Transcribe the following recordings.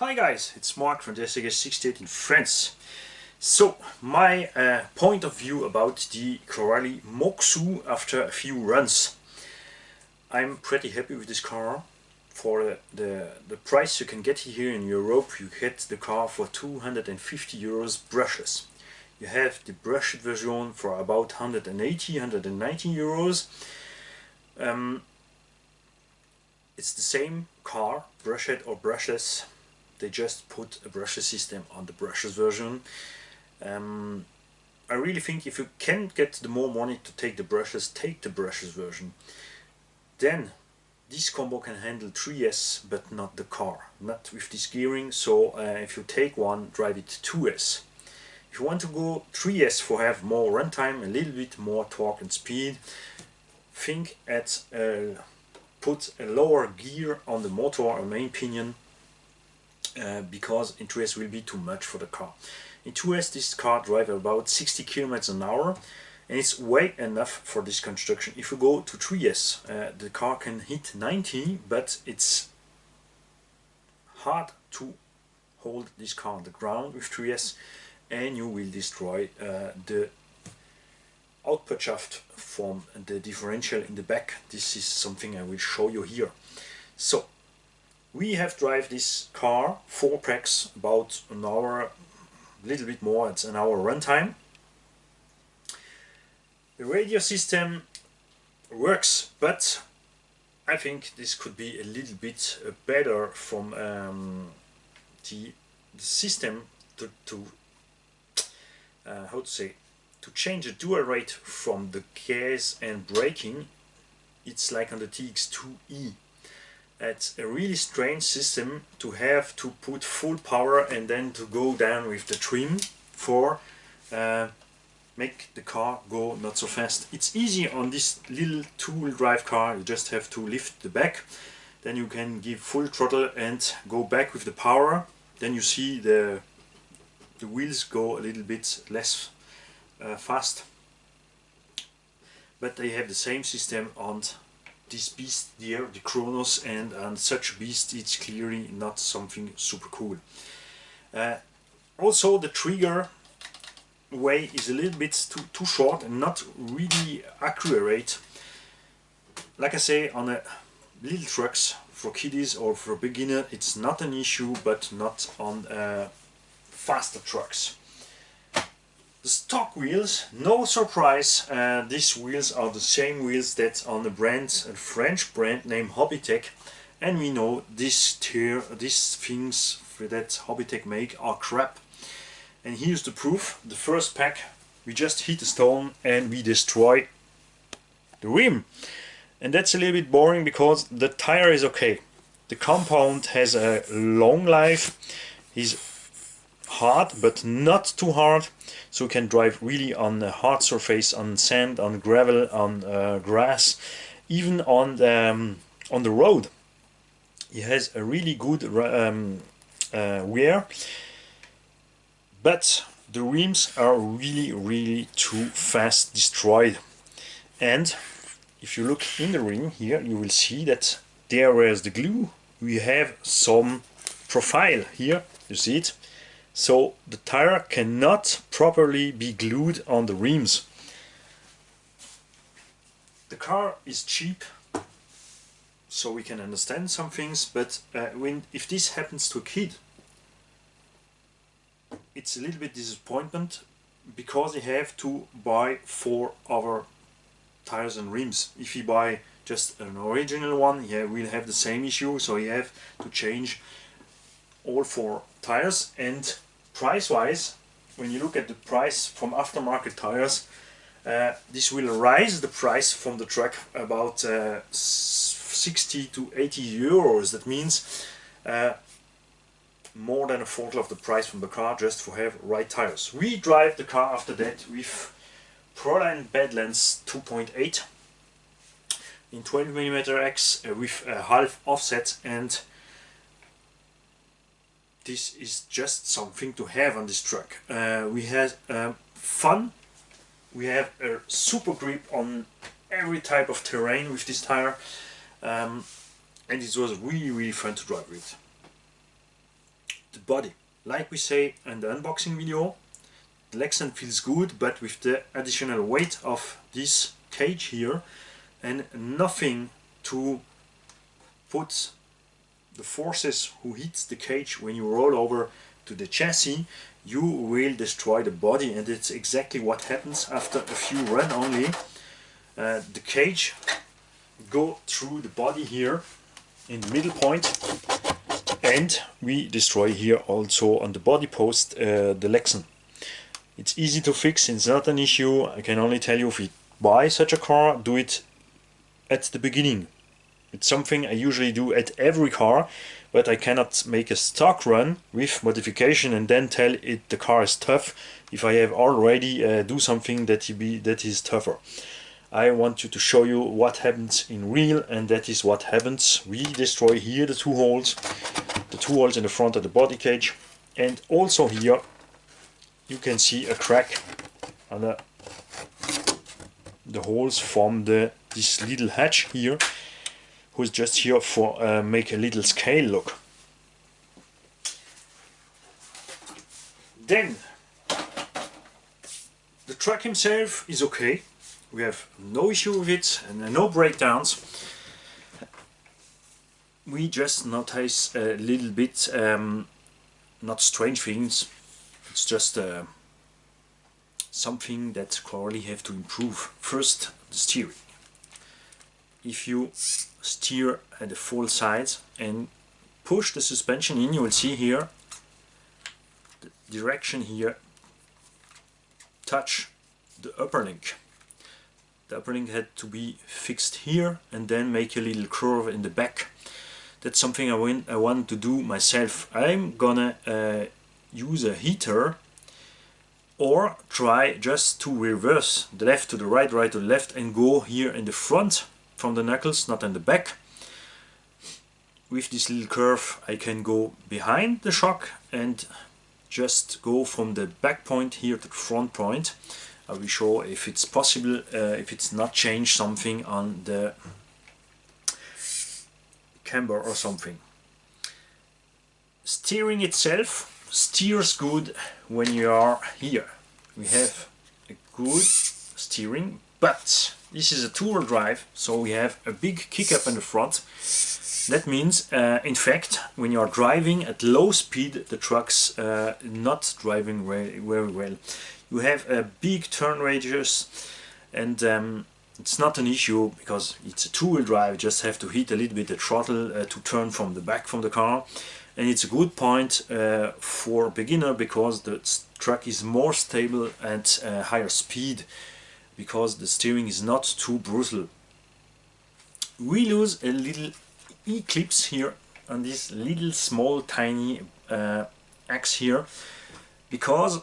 Hi guys, it's Mark from DSG68 in France. So, my point of view about the Corrali Moxoo after a few runs. I'm pretty happy with this car. For the price you can get here in Europe, you get the car for 250 euros brushless. You have the brushed version for about 180-190 euros. It's the same car, brushed or brushless. They just put a brushless system on the brushless version. I really think if you can get the more money to take the brushless, take the brushless version. Then this combo can handle 3S but not the car, not with this gearing. So if you take one, drive it 2S. If you want to go 3S for have more runtime, a little bit more torque and speed, think at put a lower gear on the motor, in my opinion. Because in 2S will be too much for the car. In 2S this car drives about 60 km an hour and it's way enough for this construction. If you go to 3S the car can hit 90, but it's hard to hold this car on the ground with 3S and you will destroy the output shaft from the differential in the back. This is something I will show you here. So we have drive this car 4 packs, about an hour, a little bit more, it's an hour runtime. The radio system works, but I think this could be a little bit better from the system to how to say, to change the dual rate from the gas and braking. It's like on the TX2E. It's a really strange system to have to put full power and then to go down with the trim for make the car go not so fast. It's easy on this little two-wheel drive car. You just have to lift the back, then you can give full throttle and go back with the power. Then you see the wheels go a little bit less fast, but they have the same system on this beast here, the Kronos, and on such beast it's clearly not something super cool. Also the trigger way is a little bit too short and not really accurate. Like I say, on a little trucks for kiddies or for beginner it's not an issue, but not on faster trucks. The stock wheels, no surprise, these wheels are the same wheels that on a French brand named Hobbytech, and we know these things that Hobbytech make are crap. And here's the proof. The first pack, we just hit a stone and we destroy the rim. And that's a little bit boring because the tire is okay. The compound has a long life, is hard but not too hard, so you can drive really on a hard surface, on sand, on gravel, on grass, even on the road. It has a really good wear, but the rims are really too fast destroyed. And if you look in the rim here, you will see that there where's the glue, we have some profile here, you see it. So the tire cannot properly be glued on the rims. The car is cheap, so we can understand some things, but if this happens to a kid, it's a little bit disappointment because you have to buy 4 other tires and rims. If you buy just an original one, yeah, we'll have the same issue, so you have to change all 4 tires. And price wise, when you look at the price from aftermarket tires, this will raise the price from the truck about 60 to 80 euros. That means more than a fourth of the price from the car just for have right tires. We drive the car after that with Proline Badlands 2.8 in 20mm X with a half offset, and this is just something to have on this truck. We had fun, we have a super grip on every type of terrain with this tire, and it was really fun to drive with. body. Like we say in the unboxing video, the Lexan feels good, but with the additional weight of this cage here and nothing to put the forces who hits the cage when you roll over to the chassis, you will destroy the body, and it's exactly what happens after a few runs only. The cage go through the body here in the middle point, and we destroy here also on the body post the Lexan. It's easy to fix, it's not an issue. I can only tell you, if you buy such a car, do it at the beginning. It's something I usually do at every car, but I cannot make a stock run with modification and then tell it the car is tough if I have already do something that is tougher. I want you to show you what happens in real, and that is what happens. We destroy here the two holes in the front of the body cage, and also here you can see a crack on the holes from this little hatch here, who's just here for make a little scale look. Then the truck himself is okay. We have no issue with it and no breakdowns. We just notice a little bit not strange things. It's just something that clearly have to improve. First, the steering. If you steer at the full sides and push the suspension in, you will see here the direction here touch the upper link. The upper link had to be fixed here and then make a little curve in the back. That's something I want to do myself. I'm gonna use a heater, or try just to reverse the left to the right, right to the left, and go here in the front from the knuckles, not in the back. With this little curve I can go behind the shock and just go from the back point here to the front point. I will show if it's possible, if it's not changed something on the camber or something. Steering itself steers good when you are here. We have a good steering, but this is a two-wheel drive, so we have a big kick up in the front. That means, in fact, when you are driving at low speed, the truck's not driving very well. You have a big turn radius, and it's not an issue because it's a two-wheel drive. You just have to hit a little bit the throttle to turn from the back from the car. And it's a good point for a beginner, because the truck is more stable at higher speed, because the steering is not too brutal. We lose a little E-clips here on this little small tiny axe here, because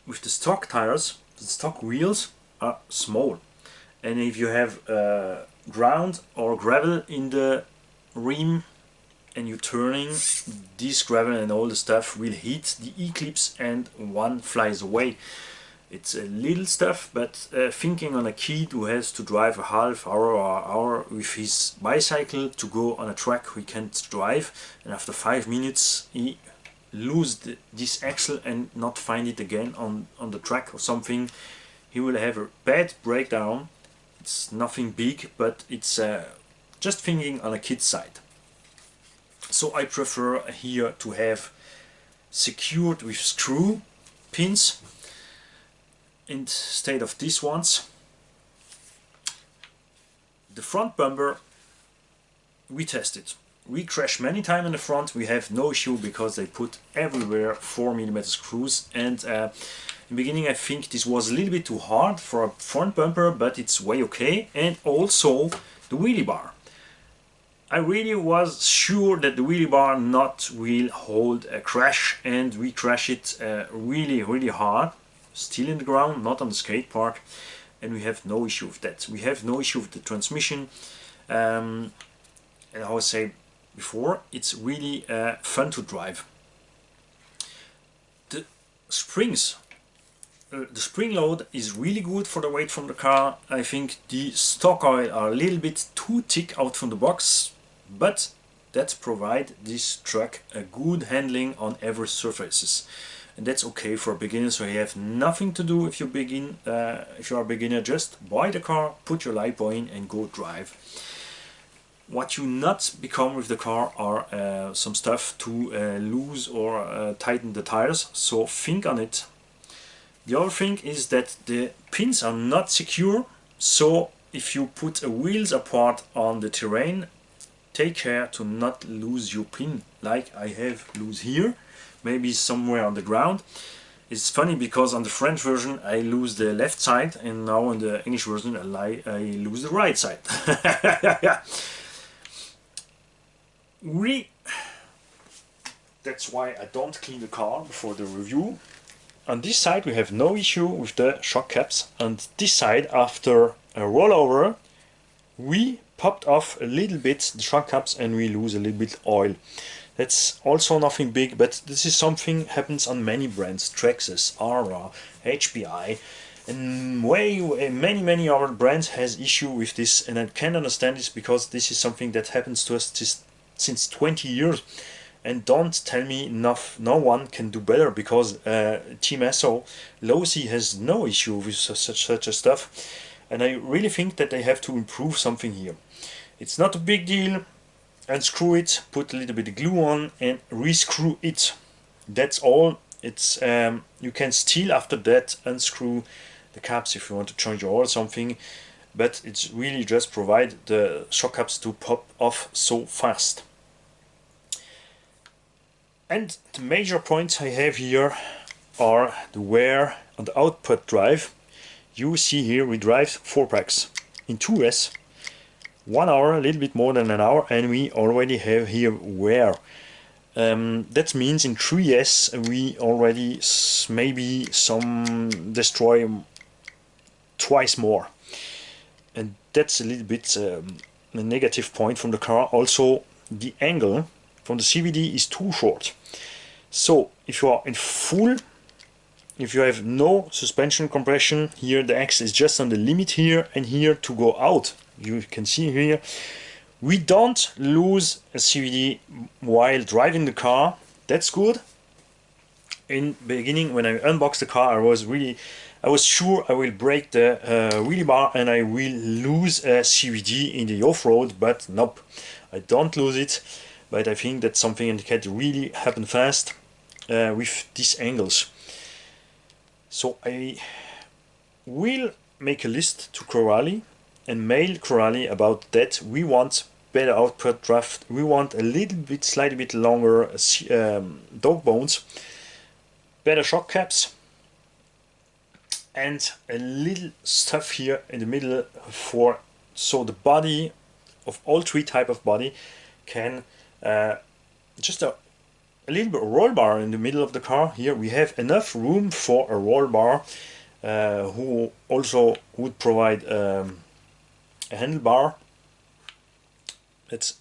with the stock tires, the stock wheels are small, and if you have ground or gravel in the rim and you're turning, this gravel and all the stuff will hit the E-clips and one flies away. It's a little stuff, but thinking on a kid who has to drive a half hour or hour with his bicycle to go on a track he can't drive, and after 5 minutes he lose this axle and not find it again on the track or something, he will have a bad breakdown. It's nothing big, but it's just thinking on a kid's side. So I prefer here to have secured with screw pins instead of these ones. The front bumper, we tested. We crashed many times in the front. We have no issue because they put everywhere 4mm screws, and in the beginning I think this was a little bit too hard for a front bumper, but it's way okay. And also the wheelie bar. I really was sure that the wheelie bar not will hold a crash, and we crash it really hard, still in the ground, not on the skate park, and we have no issue with that. We have no issue with the transmission, and I would say before, it's really fun to drive. The springs, the spring load is really good for the weight from the car. I think the stock oil are a little bit too thick out from the box, but that provide this truck a good handling on every surfaces, and that's okay for a beginner. So you have nothing to do if you begin. If you are a beginner, just buy the car, put your LiPo in, and go drive. What you not become with the car are some stuff to lose or tighten the tires. So think on it. The other thing is that the pins are not secure. So if you put wheels apart on the terrain, take care to not lose your pin, like I have loose here, maybe somewhere on the ground. It's funny because on the French version I lose the left side, and now in the English version I lose the right side. That's why I don't clean the car before the review. On this side we have no issue with the shock caps. On this side, after a rollover, we popped off a little bit the shock caps and we lose a little bit oil. That's also nothing big, but this is something happens on many brands, Traxxas, Aura, HPI, and many other brands has issue with this, and I can understand this because this is something that happens to us since 20 years. And don't tell me no one can do better, because Team Esso, Losi has no issue with such a stuff, and I really think that they have to improve something here. It's not a big deal. Unscrew it, put a little bit of glue on, and rescrew it. That's all. It's you can still after that unscrew the caps if you want to change your oil or something, but it's really just provide the shock caps to pop off so fast. And the major points I have here are the wear on the output drive. You see here we drive 4 packs in 2S, 1 hour, a little bit more than an hour, and we already have here wear. That means in 3S we already maybe some destroy twice more, and that's a little bit a negative point from the car. Also, the angle from the CVD is too short. So if you are in full, if you have no suspension compression, here the axle is just on the limit here and here to go out. You can see here we don't lose a CVD while driving the car. That's good. In the beginning, when I unboxed the car, I was sure I will break the wheelie bar and I will lose a CVD in the off-road, but nope, I don't lose it. But I think that's something that can really happen fast with these angles. So I will make a list to Corali and mail Corali about that. We want better output draft. We want a little bit, slightly bit longer dog bones, better shock caps, and a little stuff here in the middle for so the body of all 3 type of body can just a little bit of roll bar in the middle of the car. Here we have enough room for a roll bar, who also would provide a handlebar. It's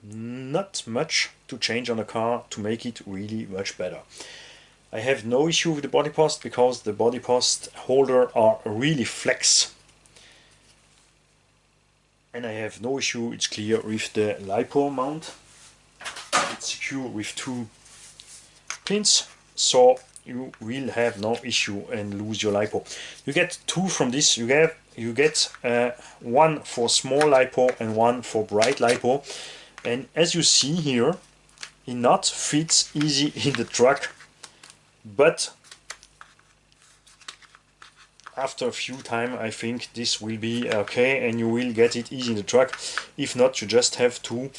not much to change on the car to make it really much better. I have no issue with the body post because the body post holder are really flex, and I have no issue, it's clear, with the LiPo mount. It's secure with 2 pins, so you will have no issue and lose your LiPo. You get 2 from this. You get 1 for small LiPo and 1 for bright LiPo. And as you see here, it not fits easy in the truck, but after a few time I think this will be okay and you will get it easy in the truck. If not, you just have to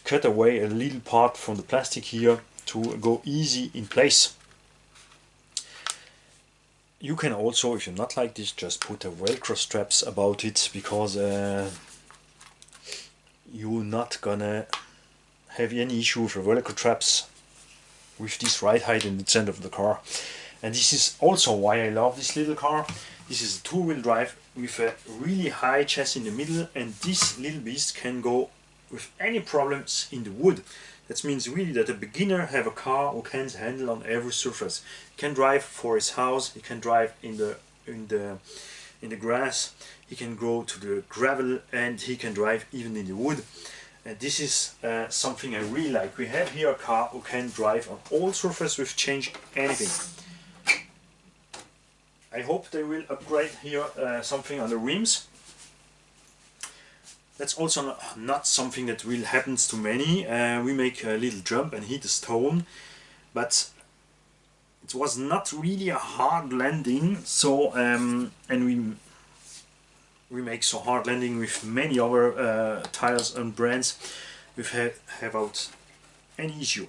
cut away a little part from the plastic here to go easy in place. You can also, if you're not like this, just put a velcro straps about it, because you're not gonna have any issue with the velcro straps with this ride height in the center of the car. And this is also why I love this little car. This is a 2-wheel drive with a really high chassis in the middle, and this little beast can go with any problems in the wood. That means really that a beginner have a car who can handle on every surface. He can drive for his house, he can drive in the grass, he can go to the gravel, and he can drive even in the wood. And this is something I really like. We have here a car who can drive on all surfaces with change anything. I hope they will upgrade here something on the rims. That's also not something that will happen to many. We make a little jump and hit a stone, but it was not really a hard landing. So and we make so hard landing with many other tires and brands without any issue.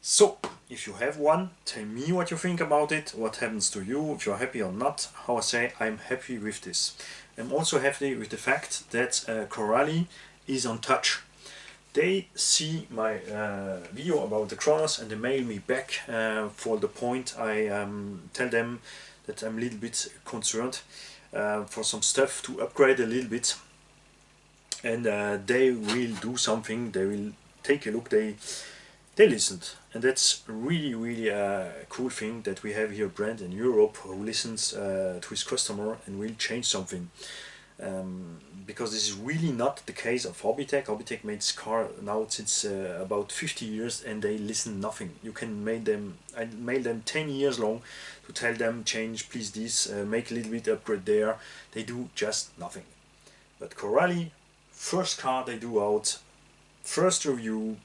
So if you have one, tell me what you think about it, what happens to you, if you're happy or not. How I say, I'm happy with this. I'm also happy with the fact that Corally is on touch. They see my video about the Kronos and they mail me back for the point I tell them that I'm a little bit concerned for some stuff to upgrade a little bit, and they will do something. They will take a look. They listened, and that's really a cool thing that we have here a brand in Europe who listens to his customer and will change something. Because this is really not the case of Hobbytech. Hobbytech makes car now since about 50 years and they listen nothing. You can mail them, I mail them 10 years long to tell them change please this, make a little bit upgrade there. They do just nothing. But Corally, first car they do out, first review,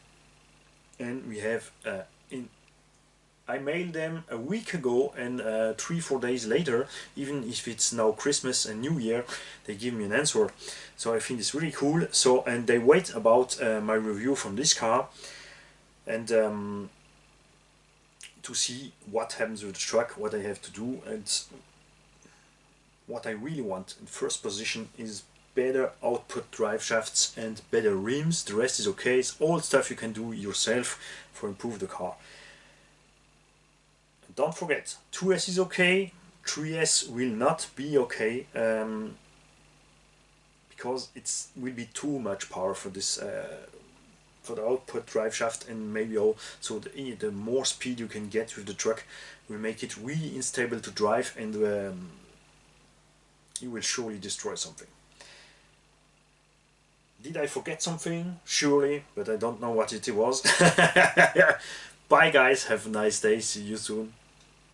and we have I mailed them a week ago, and 3-4 days later, even if it's now Christmas and New Year, they give me an answer. So I think it's really cool. So, and they wait about my review from this car and to see what happens with the truck, what I have to do, and what I really want in first position is better output drive shafts and better rims. The rest is okay. It's all stuff you can do yourself for improve the car. Don't forget, 2S is okay, 3S will not be okay, because it will be too much power for this, for the output drive shaft, and maybe also the more speed you can get with the truck will make it really unstable to drive, and you will surely destroy something. Did I forget something? Surely, but I don't know what it was. Bye guys, have a nice day, see you soon.